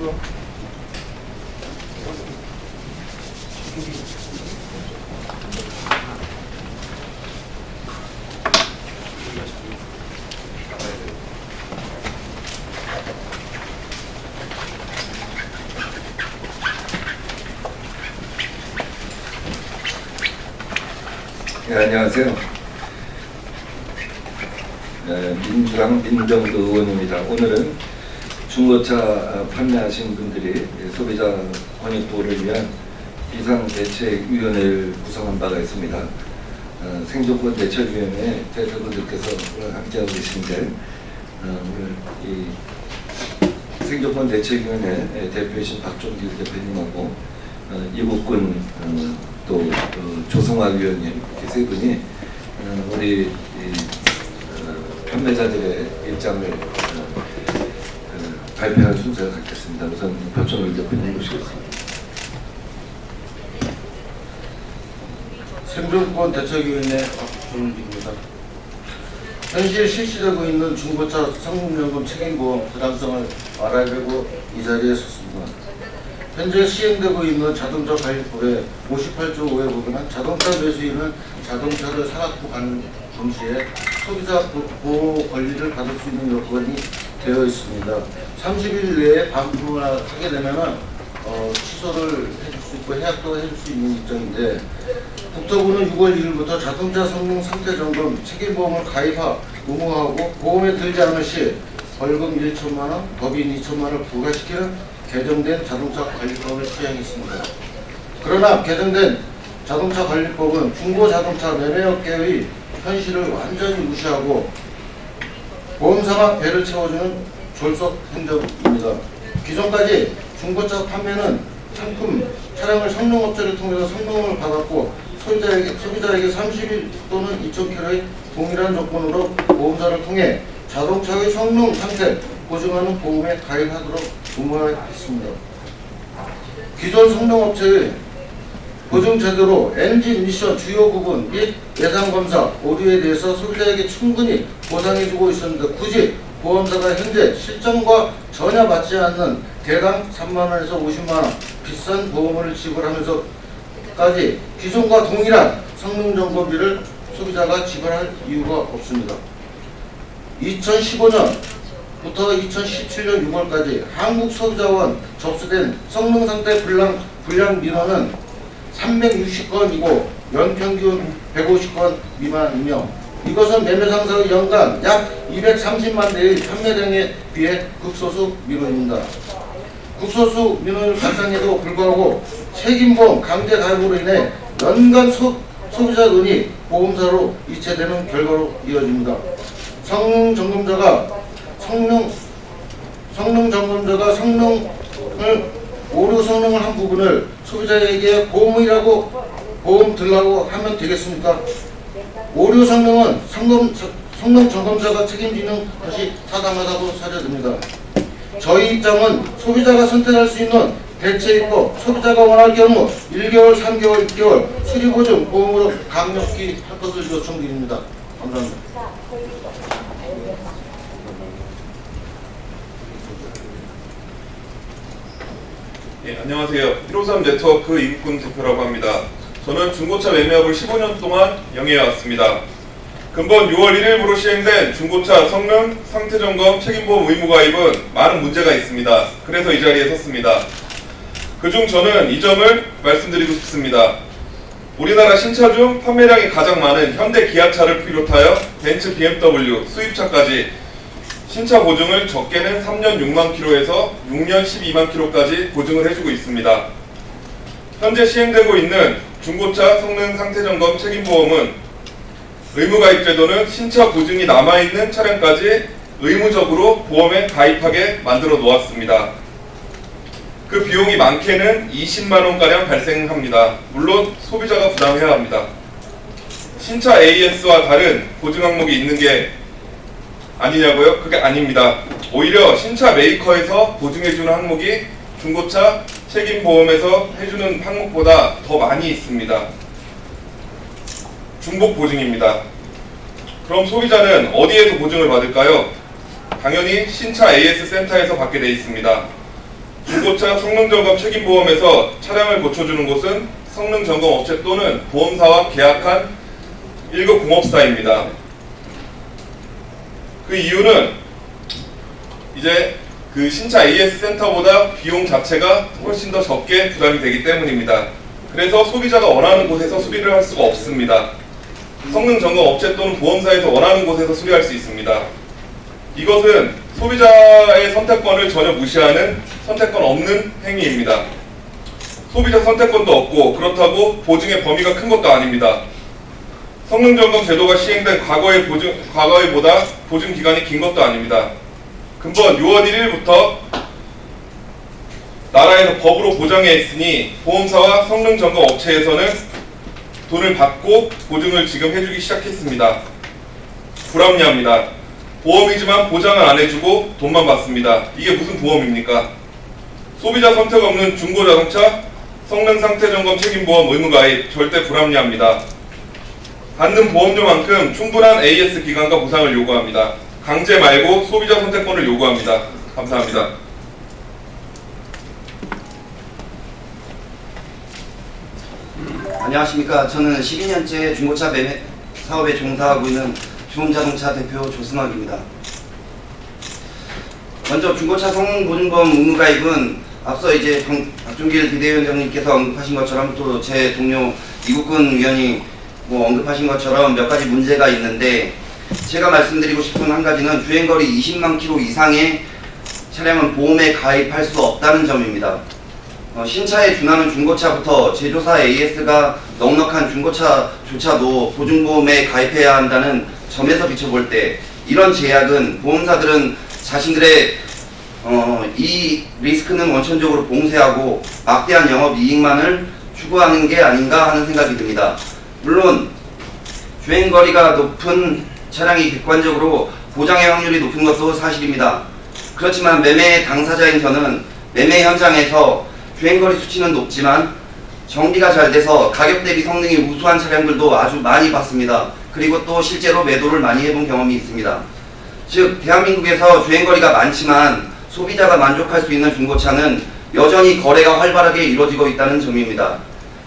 네, 안녕하세요. 민주당 민정도 의원입니다. 오늘은 중고차 판매하신 분들이 소비자 권익보호를 위한 비상대책위원회를 구성한 바가 있습니다. 생존권 대책위원회 대표분들께서 함께하고 계신데 오늘 이 생존권 대책위원회 대표이신 박종길 대표님하고 이국군 또 조성화 위원님 이렇게 세 분이 우리 판매자들의 입장을 발표할 순서가 갖겠습니다. 우선 박종길 대표님 모시겠습니다. 생존권 대책위원회 박종길입니다. 현실 실시되고 있는 중고차 상품연금 책임보험 부당성을 알아보고 이 자리에 섰습니다. 현재 시행되고 있는 자동차 관리법의 58조 5에 보면 자동차 매수인은 자동차를 사갖고 가는 동시에 소비자 보호 권리를 받을 수 있는 여건이 되어 있습니다. 30일 내에 반품을 하게 되면 취소를 해줄 수 있고 해약도 해줄 수 있는 입장인데, 국토부는 6월 1일부터 자동차 성능 상태 점검 책임보험을 가입하 의무화하고 보험에 들지 않을 시 벌금 1천만 원, 법인 2천만 원을 부과시키는 개정된 자동차 관리법을 시행했습니다. 그러나 개정된 자동차 관리법은 중고 자동차 매매업계의 현실을 완전히 무시하고 보험사만 배를 채워주는 졸속 행정입니다. 기존까지 중고차 판매는 상품, 차량을 성능업체를 통해서 성능을 받았고 소비자에게 30일 또는 2,000km의 동일한 조건으로 보험사를 통해 자동차의 성능 상태 보증하는 보험에 가입하도록 의무화했습니다. 기존 성능업체의 보증 제도로 엔진 미션 주요 부분 및 예상 검사, 오류에 대해서 소비자에게 충분히 보상해주고 있었는데, 굳이 보험사가 현재 실정과 전혀 맞지 않는 대당 3만원에서 50만원 비싼 보험을 지불하면서까지 기존과 동일한 성능점검비를 소비자가 지불할 이유가 없습니다. 2015년부터 2017년 6월까지 한국소비자원 접수된 성능상태 불량 민원은 360건이고 연평균 150건 미만이며, 이것은 매매상사의 연간 약 230만 대의 판매량에 비해 극소수 민원입니다. 극소수 민원을 발생해도 불구하고 책임보험 강제 가입으로 인해 연간 소비자 은이 보험사로 이체되는 결과로 이어집니다. 성능 점검자가 오류 성능을 한 부분을 소비자에게 보험 들라고 하면 되겠습니까? 오류 성능은 성능 점검자가 책임지는 것이 타당하다고 사료됩니다. 저희 입장은 소비자가 선택할 수 있는 대체입법, 소비자가 원할 경우 1개월, 3개월, 6개월 수리보증 보험으로 강력히 할 것을 요청드립니다. 감사합니다. 예, 안녕하세요. 153 네트워크 이국군 대표라고 합니다. 저는 중고차 매매업을 15년 동안 영위해왔습니다. 근본 6월 1일부로 시행된 중고차 성능 상태점검 책임보험 의무가입은 많은 문제가 있습니다. 그래서 이 자리에 섰습니다. 그중 저는 이 점을 말씀드리고 싶습니다. 우리나라 신차 중 판매량이 가장 많은 현대 기아차를 비롯하여 벤츠, BMW, 수입차까지 신차 보증을 적게는 3년 6만 킬로에서 6년 12만 킬로까지 보증을 해주고 있습니다. 현재 시행되고 있는 중고차 성능 상태점검 책임보험은 의무가입제도는 신차 보증이 남아있는 차량까지 의무적으로 보험에 가입하게 만들어 놓았습니다. 그 비용이 많게는 20만원가량 발생합니다. 물론 소비자가 부담해야 합니다. 신차 AS와 다른 보증 항목이 있는 게 아니냐고요? 그게 아닙니다. 오히려 신차 메이커에서 보증해주는 항목이 중고차 책임보험에서 해주는 항목보다 더 많이 있습니다. 중복 보증입니다. 그럼 소비자는 어디에서 보증을 받을까요? 당연히 신차 AS 센터에서 받게 되어 있습니다. 중고차 성능점검 책임보험에서 차량을 고쳐주는 곳은 성능점검 업체 또는 보험사와 계약한 1급 공업사입니다. 그 이유는 이제 그 신차 AS 센터보다 비용 자체가 훨씬 더 적게 부담이 되기 때문입니다. 그래서 소비자가 원하는 곳에서 수리를 할 수가 없습니다. 성능점검 업체 또는 보험사에서 원하는 곳에서 수리할 수 있습니다. 이것은 소비자의 선택권을 전혀 무시하는 선택권 없는 행위입니다. 소비자 선택권도 없고 그렇다고 보증의 범위가 큰 것도 아닙니다. 성능점검 제도가 시행된 과거에보다 보증 기간이 긴 것도 아닙니다. 근본 6월 1일부터 나라에서 법으로 보장해 있으니 보험사와 성능점검 업체에서는 돈을 받고 보증을 지금 해주기 시작했습니다. 불합리합니다. 보험이지만 보장을 안 해주고 돈만 받습니다. 이게 무슨 보험입니까? 소비자 선택 없는 중고자동차 성능상태점검 책임보험 의무가입 절대 불합리합니다. 받는 보험료만큼 충분한 AS 기간과 보상을 요구합니다. 강제 말고 소비자 선택권을 요구합니다. 감사합니다. 안녕하십니까. 저는 12년째 중고차 매매 사업에 종사하고 있는 주원자동차 대표 조승학입니다. 먼저 중고차 성능보증보험 의무가입은 앞서 이제 박종길 비대위원장님께서 언급하신 것처럼 또 제 동료 이국근 위원이 언급하신 것처럼 몇 가지 문제가 있는데, 제가 말씀드리고 싶은 한 가지는 주행거리 20만 킬로 이상의 차량은 보험에 가입할 수 없다는 점입니다. 신차에 준하는 중고차부터 제조사 AS가 넉넉한 중고차조차도 보증보험에 가입해야 한다는 점에서 비춰볼 때, 이런 제약은 보험사들은 자신들의 이 리스크는 원천적으로 봉쇄하고 막대한 영업이익만을 추구하는 게 아닌가 하는 생각이 듭니다. 물론 주행거리가 높은 차량이 객관적으로 보장의 확률이 높은 것도 사실입니다. 그렇지만 매매 당사자인 저는 매매 현장에서 주행거리 수치는 높지만 정비가 잘 돼서 가격 대비 성능이 우수한 차량들도 아주 많이 봤습니다. 그리고 또 실제로 매도를 많이 해본 경험이 있습니다. 즉 대한민국에서 주행거리가 많지만 소비자가 만족할 수 있는 중고차는 여전히 거래가 활발하게 이루어지고 있다는 점입니다.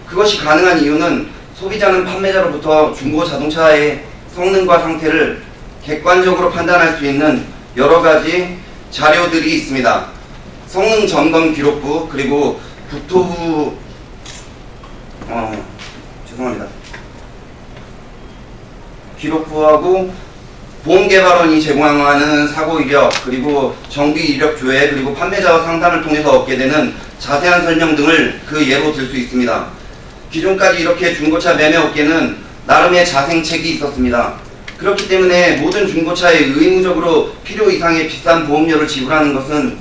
그것이 가능한 이유는 소비자는 판매자로부터 중고 자동차의 성능과 상태를 객관적으로 판단할 수 있는 여러 가지 자료들이 있습니다. 성능 점검 기록부, 그리고 국토부 기록부하고 보험개발원이 제공하는 사고 이력, 그리고 정비 이력 조회, 그리고 판매자와 상담을 통해서 얻게 되는 자세한 설명 등을 그 예로 들 수 있습니다. 기존까지 이렇게 중고차 매매 업계는 나름의 자생책이 있었습니다. 그렇기 때문에 모든 중고차에 의무적으로 필요 이상의 비싼 보험료를 지불하는 것은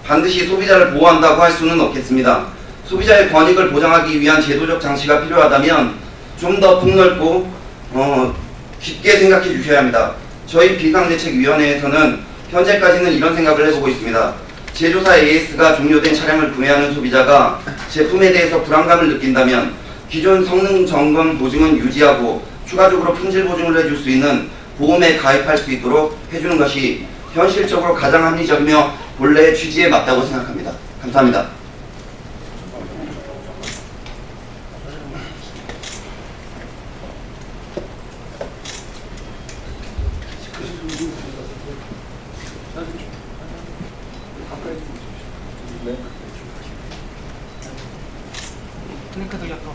반드시 소비자를 보호한다고 할 수는 없겠습니다. 소비자의 권익을 보장하기 위한 제도적 장치가 필요하다면 좀 더 폭넓고 깊게 생각해 주셔야 합니다. 저희 비상대책위원회에서는 현재까지는 이런 생각을 해보고 있습니다. 제조사 AS가 종료된 차량을 구매하는 소비자가 제품에 대해서 불안감을 느낀다면 기존 성능 점검 보증은 유지하고 추가적으로 품질 보증을 해줄 수 있는 보험에 가입할 수 있도록 해주는 것이 현실적으로 가장 합리적이며 본래의 취지에 맞다고 생각합니다. 감사합니다. 플래카드 약간